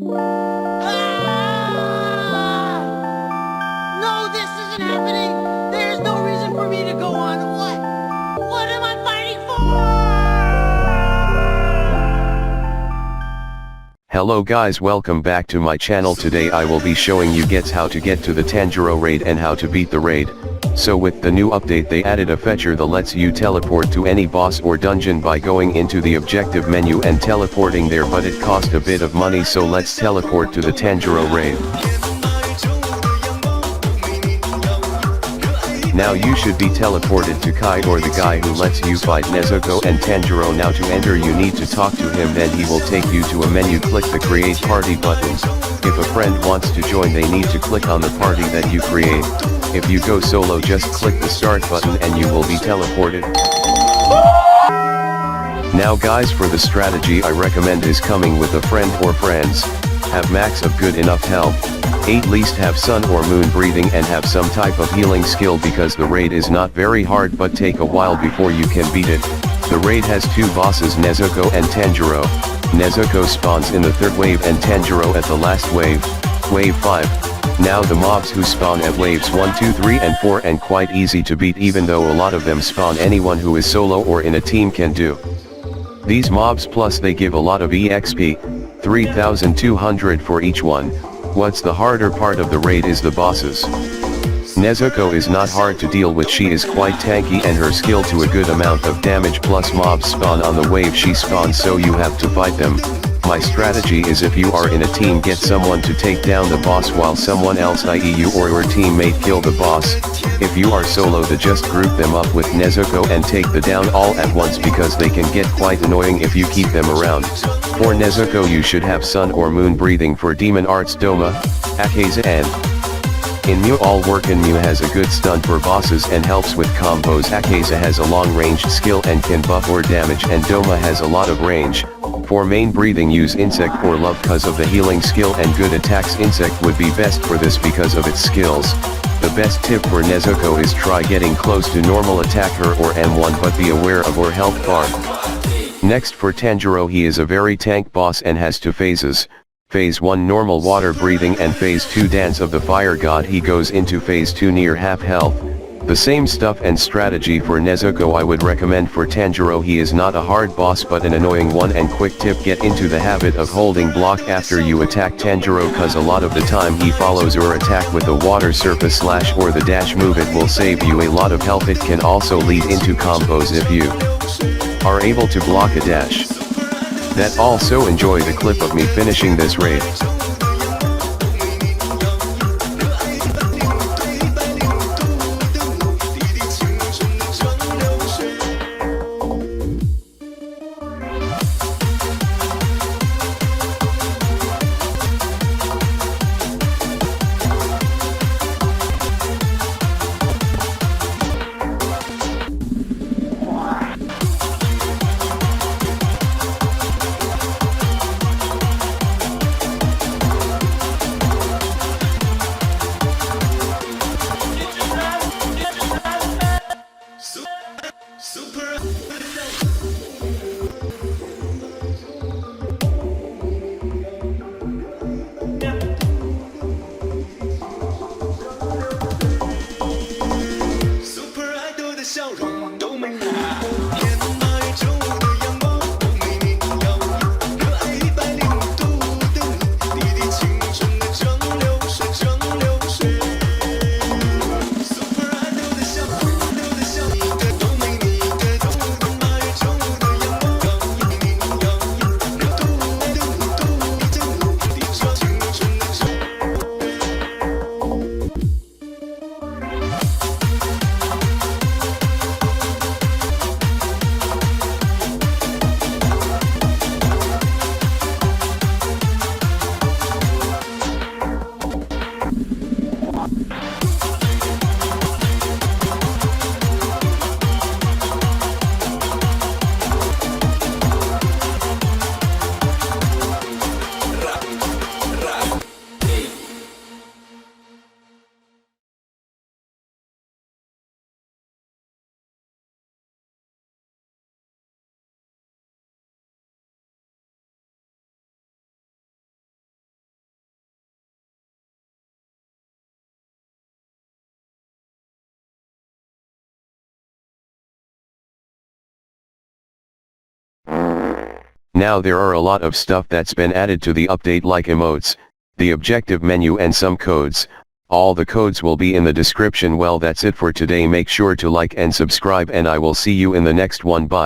Ah! No, this isn't happening! There's no reason for me to go on. What am I fighting for? Hello guys, welcome back to my channel. Today I will be showing you how to get to the Tanjiro raid and how to beat the raid. So with the new update they added a feature that lets you teleport to any boss or dungeon by going into the objective menu and teleporting there, but it costs a bit of money, so let's teleport to the Tanjiro raid. Now you should be teleported to Kai, or the guy who lets you fight Nezuko and Tanjiro. Now to enter you need to talk to him, then he will take you to a menu. Click the create party button. If a friend wants to join they need to click on the party that you create. If you go solo just click the start button and you will be teleported. Now guys, for the strategy I recommend is coming with a friend or friends. Have max of good enough health. At least have sun or moon breathing and have some type of healing skill, because the raid is not very hard but take a while before you can beat it. The raid has two bosses, Nezuko and Tanjiro. Nezuko spawns in the third wave and Tanjiro at the last wave, wave 5. Now the mobs who spawn at waves 1, 2, 3 and 4 and quite easy to beat, even though a lot of them spawn anyone who is solo or in a team can do. These mobs plus they give a lot of EXP, 3,200 for each one. What's the harder part of the raid is the bosses. Nezuko is not hard to deal with, she is quite tanky and her skill to a good amount of damage, plus mobs spawn on the wave she spawns so you have to fight them. My strategy is, if you are in a team, get someone to take down the boss while someone else, i.e. you or your teammate, kill the boss. If you are solo then just group them up with Nezuko and take the down all at once, because they can get quite annoying if you keep them around. For Nezuko you should have sun or moon breathing. For demon arts Doma, Akaza and Inmu all work. Inmu has a good stun for bosses and helps with combos. Akaza has a long range skill and can buff or damage, and Doma has a lot of range. For main breathing use insect or love cause of the healing skill and good attacks. Insect would be best for this because of its skills. The best tip for Nezuko is try getting close to normal attack her or M1, but be aware of her health bar. Next for Tanjiro, he is a very tank boss and has two phases. Phase 1 normal water breathing and phase 2 dance of the fire god. He goes into phase 2 near half health. The same stuff and strategy for Nezuko I would recommend for Tanjiro. He is not a hard boss but an annoying one, and quick tip, get into the habit of holding block after you attack Tanjiro, cause a lot of the time he follows your attack with a water surface slash or the dash move. It will save you a lot of health. It can also lead into combos if you are able to block a dash. That also enjoy the clip of me finishing this raid. Now there are a lot of stuff that's been added to the update like emotes, the objective menu and some codes. All the codes will be in the description. Well, that's it for today. Make sure to like and subscribe, and I will see you in the next one. Bye.